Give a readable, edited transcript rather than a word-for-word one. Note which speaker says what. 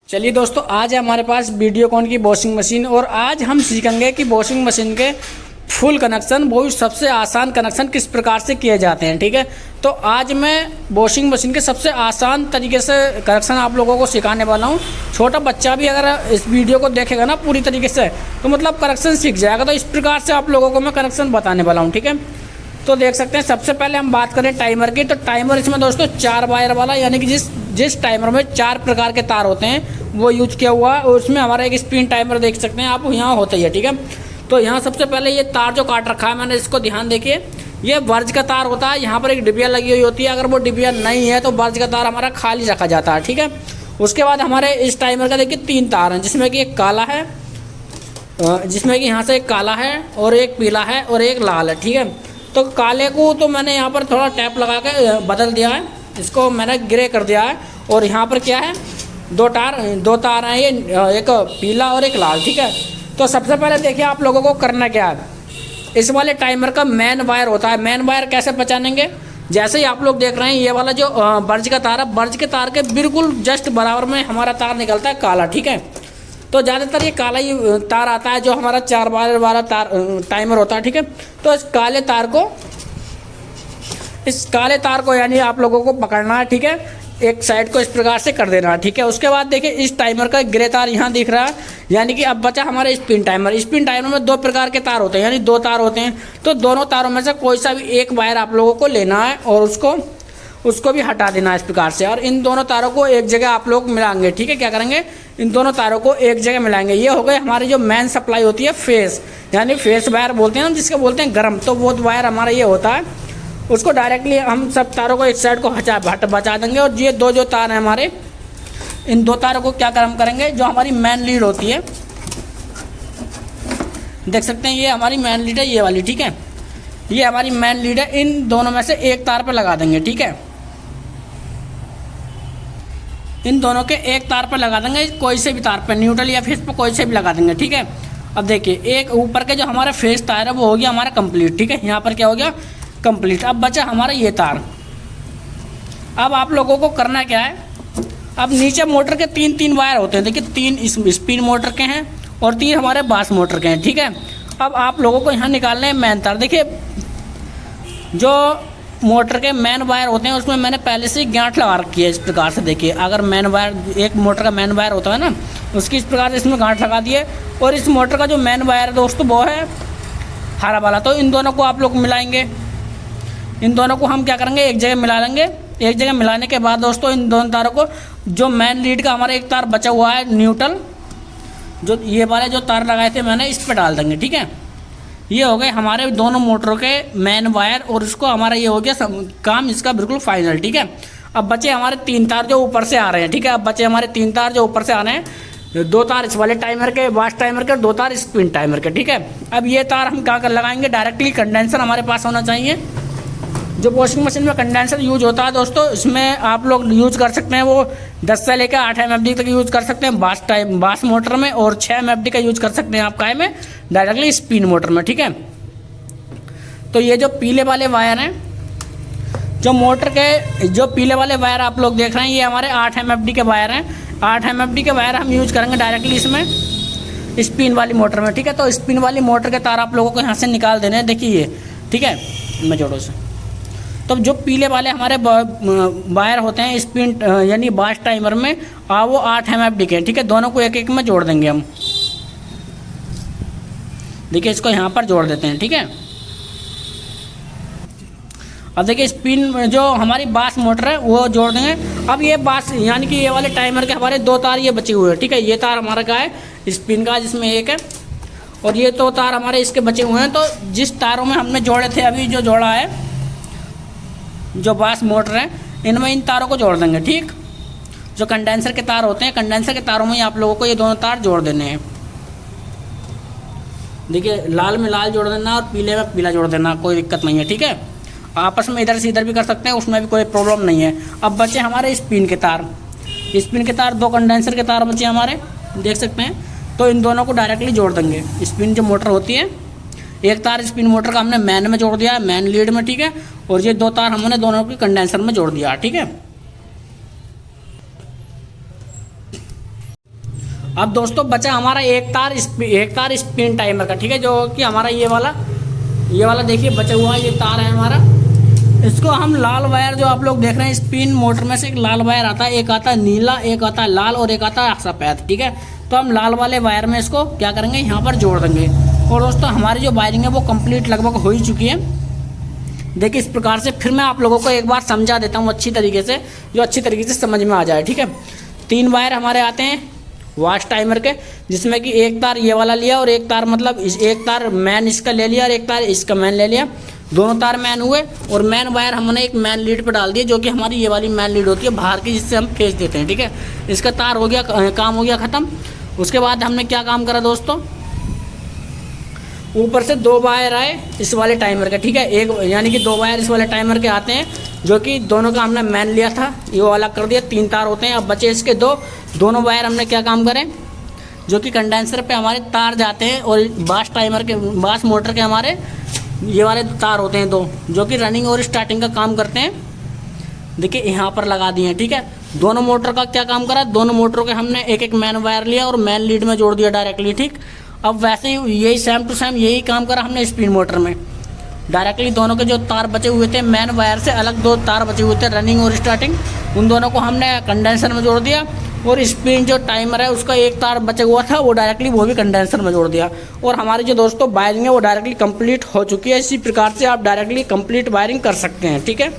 Speaker 1: चलिए दोस्तों, आज है हमारे पास वीडियोकॉन की वॉशिंग मशीन और आज हम सीखेंगे कि वॉशिंग मशीन के फुल कनेक्शन, वो भी सबसे आसान कनेक्शन किस प्रकार से किए जाते हैं। ठीक है, तो आज मैं वॉशिंग मशीन के सबसे आसान तरीके से कनेक्शन आप लोगों को सिखाने वाला हूं। छोटा बच्चा भी अगर इस वीडियो को देखेगा ना पूरी तरीके से, तो मतलब कनेक्शन सीख जाएगा। तो इस प्रकार से आप लोगों को मैं कनेक्शन बताने वाला हूँ। ठीक है, तो देख सकते हैं, सबसे पहले हम बात करें टाइमर की। तो टाइमर इसमें दोस्तों 4 वायर वाला, यानी कि जिस टाइमर में 4 प्रकार के तार होते हैं वो यूज किया हुआ है। और उसमें हमारा एक स्पिन टाइमर देख सकते हैं आप, यहाँ होता ही है। ठीक है, तो यहाँ सबसे पहले ये तार जो काट रखा है मैंने, इसको ध्यान देखिए, ये वर्ज का तार होता है। यहाँ पर एक डिबिया लगी हुई होती है, अगर वो डिबिया नहीं है तो वर्ज का तार हमारा खाली रखा जाता है। ठीक है, उसके बाद हमारे इस टाइमर का देखिए 3 तार हैं, जिसमें कि एक काला है, जिसमें कि यहाँ से एक काला है और एक पीला है और एक लाल है। ठीक है, तो काले को तो मैंने यहाँ पर थोड़ा टैप लगा के बदल दिया है, इसको मैंने ग्रे कर दिया है। और यहाँ पर क्या है, 2 तार हैं, ये एक पीला और एक लाल। ठीक है, तो सबसे पहले देखिए आप लोगों को करना क्या है, इस वाले टाइमर का मेन वायर होता है। मेन वायर कैसे पहचानेंगे, जैसे ही आप लोग देख रहे हैं ये वाला जो बर्ज का तार है, बर्ज के तार के बिल्कुल जस्ट बराबर में हमारा तार निकलता है काला। ठीक है, तो ज़्यादातर ये काला ही तार आता है जो हमारा 4 वायर वाला तार टाइमर होता है। ठीक है, तो इस काले तार को यानी आप लोगों को पकड़ना है। ठीक है, एक साइड को इस प्रकार से कर देना है। ठीक है, उसके बाद देखिए इस टाइमर का ग्रे तार यहाँ दिख रहा है, यानी कि अब बचा हमारा स्पिन टाइमर। स्पिन टाइमर में 2 प्रकार के तार होते हैं, यानी 2 तार होते हैं। तो दोनों तारों में से कोई सा भी एक वायर आप लोगों को लेना है और उसको भी हटा देना है इस प्रकार से। और इन दोनों तारों को एक जगह आप लोग मिलाएंगे। ठीक है, क्या करेंगे, इन दोनों तारों को एक जगह मिलाएंगे। ये हो गए हमारी जो मेन सप्लाई होती है फेस, यानी फेस वायर बोलते हैं हम, जिसको बोलते हैं गर्म। तो वो वायर हमारा ये होता है, उसको डायरेक्टली हम सब तारों को एक साइड को बचा देंगे। और ये 2 जो तार हैं हमारे, इन 2 तारों को क्या काम करेंगे, जो हमारी मेन लीड होती है, देख सकते हैं ये हमारी मेन लीड है, ये वाली। ठीक है, ये हमारी मेन लीड है, इन दोनों में से एक तार पर लगा देंगे। ठीक है, इन दोनों के एक तार पर लगा देंगे, कोई से भी तार पर, न्यूट्रल या फेस पर कोई से भी लगा देंगे। ठीक है, अब देखिए एक ऊपर के जो हमारा फेस तार है वो हो गया हमारा कंप्लीट। ठीक है, यहाँ पर क्या हो गया, कंप्लीट। अब बचा हमारा ये तार। अब आप लोगों को करना क्या है, अब नीचे मोटर के 3 वायर होते हैं। देखिए 3 स्पिन मोटर के हैं और 3 हमारे बास मोटर के हैं। ठीक है, अब आप लोगों को यहाँ निकालने हैं मेन तार। देखिए जो मोटर के मेन वायर होते हैं उसमें मैंने पहले से गांठ लगा रखी है इस प्रकार से। देखिए अगर मेन वायर, एक मोटर का मेन वायर होता है ना, उसकी इस प्रकार से इसमें गांठ लगा दिए। और इस मोटर का जो मेन वायर है दोस्तों वो है हरा वाला। तो इन दोनों को आप लोग मिलाएंगे, इन दोनों को हम क्या करेंगे, एक जगह मिला लेंगे। एक जगह मिलाने के बाद दोस्तों इन दोनों तारों को, जो मेन लीड का हमारा एक तार बचा हुआ है न्यूट्रल, जो ये वाले जो तार लगाए थे मैंने, इस पर डाल देंगे। ठीक है, ये हो गए हमारे दोनों मोटरों के मेन वायर और इसको हमारा ये हो गया काम इसका बिल्कुल फाइनल। ठीक है, अब बचे हमारे 3 तार जो ऊपर से आ रहे हैं। ठीक है, अब बचे हमारे 3 तार जो ऊपर से आ रहे हैं, 2 तार इस वाले टाइमर के, वाश टाइमर के, 2 तार स्पिन टाइमर के। ठीक है, अब ये तार हम कहाँ कर लगाएंगे, डायरेक्टली कंडेंसर हमारे पास होना चाहिए। जो वॉशिंग मशीन में कंडेंसर यूज होता है दोस्तों, इसमें आप लोग यूज कर सकते हैं, वो 10 से लेकर 8 MFD तक यूज कर सकते हैं बास मोटर में, और 6 MFD का यूज कर सकते हैं आप काय में, डायरेक्टली स्पिन मोटर में। ठीक है, तो ये जो पीले वाले वायर हैं, जो मोटर के जो पीले वाले वायर आप लोग देख रहे हैं, ये हमारे 8 MFD के वायर हैं। 8 MFD के वायर हम यूज करेंगे डायरेक्टली इसमें स्पिन वाली मोटर में। ठीक है, तो स्पिन वाली मोटर के तार आप लोगों को यहाँ से निकाल देने हैं। देखिए ये, ठीक है, मैं जोड़ों से, तो जो पीले वाले हमारे वायर होते हैं स्पिन यानी बास टाइमर में, वो 8 MFD के हैं। ठीक है, दोनों को एक एक में जोड़ देंगे हम। देखिए इसको यहाँ पर जोड़ देते हैं। ठीक है, अब देखिए स्पिन जो हमारी बास मोटर है वो जोड़ देंगे। अब ये बास यानी कि ये वाले टाइमर के हमारे 2 तार ये बचे हुए हैं। ठीक है, ये तार हमारा का है स्पिन का, जिसमें एक है, और ये 2 तार हमारे इसके बचे हुए हैं। तो जिस तारों में हमने जोड़े थे, अभी जो जोड़ा है, जो बास मोटर है, इनमें इन तारों को जोड़ देंगे। ठीक, जो कंडेंसर के तार होते हैं, कंडेंसर के तारों में आप लोगों को ये दोनों तार जोड़ देने हैं। देखिए लाल में लाल जोड़ देना और पीले में पीला जोड़ देना, कोई दिक्कत नहीं है। ठीक है, आपस में इधर से इधर भी कर सकते हैं, उसमें भी कोई प्रॉब्लम नहीं है। अब बचे हमारे स्पिन के तार, स्पिन के तार 2 कंडेंसर के तार बचे हमारे, देख सकते हैं। तो इन दोनों को डायरेक्टली जोड़ देंगे। स्पिन जो मोटर होती है, एक तार स्पिन मोटर का हमने मैन में जोड़ दिया है, मैन लीड में। ठीक है, और ये 2 तार हमने दोनों के कंडेंसर में जोड़ दिया। ठीक है, अब दोस्तों बचा हमारा एक तार स्पिन टाइमर का, ठीक है, जो कि हमारा ये वाला देखिए बचा हुआ ये तार है हमारा। इसको हम लाल वायर, जो आप लोग देख रहे हैं स्पिन मोटर में से एक लाल वायर आता है, एक आता है नीला, एक आता है लाल और एक आता है सफ़ेद, ठीक है। तो हम लाल वाले वायर में इसको क्या करेंगे, यहाँ पर जोड़ देंगे। और दोस्तों हमारी जो वायरिंग है वो कंप्लीट लगभग हो ही चुकी है। देखिए इस प्रकार से फिर मैं आप लोगों को एक बार समझा देता हूँ अच्छी तरीके से, जो अच्छी तरीके से समझ में आ जाए, ठीक है। 3 वायर हमारे आते हैं वॉश टाइमर के, जिसमें कि एक तार ये वाला लिया और एक तार मतलब एक तार मैन इसका ले लिया और एक तार इसका मैन ले लिया। दोनों तार मैन हुए और मैन वायर हमने एक मैन लीड पर डाल दिया, जो कि हमारी ये वाली मैन लीड होती है बाहर की, जिससे हम फेंच देते हैं, ठीक है। इसका तार हो गया, काम हो गया ख़त्म। उसके बाद हमने क्या काम करा दोस्तों, ऊपर से 2 वायर आए इस वाले टाइमर का, ठीक है। एक यानी कि 2 वायर इस वाले टाइमर के आते हैं, जो कि दोनों का हमने मैन लिया था, ये वाला कर दिया। 3 तार होते हैं, अब बचे इसके दोनों वायर हमने क्या काम करें, जो कि कंडेंसर पे हमारे तार जाते हैं और बास मोटर के हमारे ये वाले तार होते हैं 2, जो कि रनिंग और स्टार्टिंग का काम करते हैं। देखिए यहाँ पर लगा दिए हैं, ठीक है। दोनों मोटर का क्या काम करा, दोनों मोटरों के हमने एक मैन वायर लिया और मैन लीड में जोड़ दिया डायरेक्टली, ठीक। अब वैसे ही यही सेम टू सेम यही काम करा हमने स्पिन मोटर में। डायरेक्टली दोनों के जो तार बचे हुए थे मैन वायर से अलग 2 तार बचे हुए थे रनिंग और स्टार्टिंग, उन दोनों को हमने कंडेंसर में जोड़ दिया। और स्पिन जो टाइमर है उसका एक तार बचा हुआ था, वो डायरेक्टली वो भी कंडेंसर में जोड़ दिया। और हमारी जो दोस्तों वायरिंग है वो डायरेक्टली कंप्लीट हो चुकी है। इसी प्रकार से आप डायरेक्टली कंप्लीट वायरिंग कर सकते हैं, ठीक है।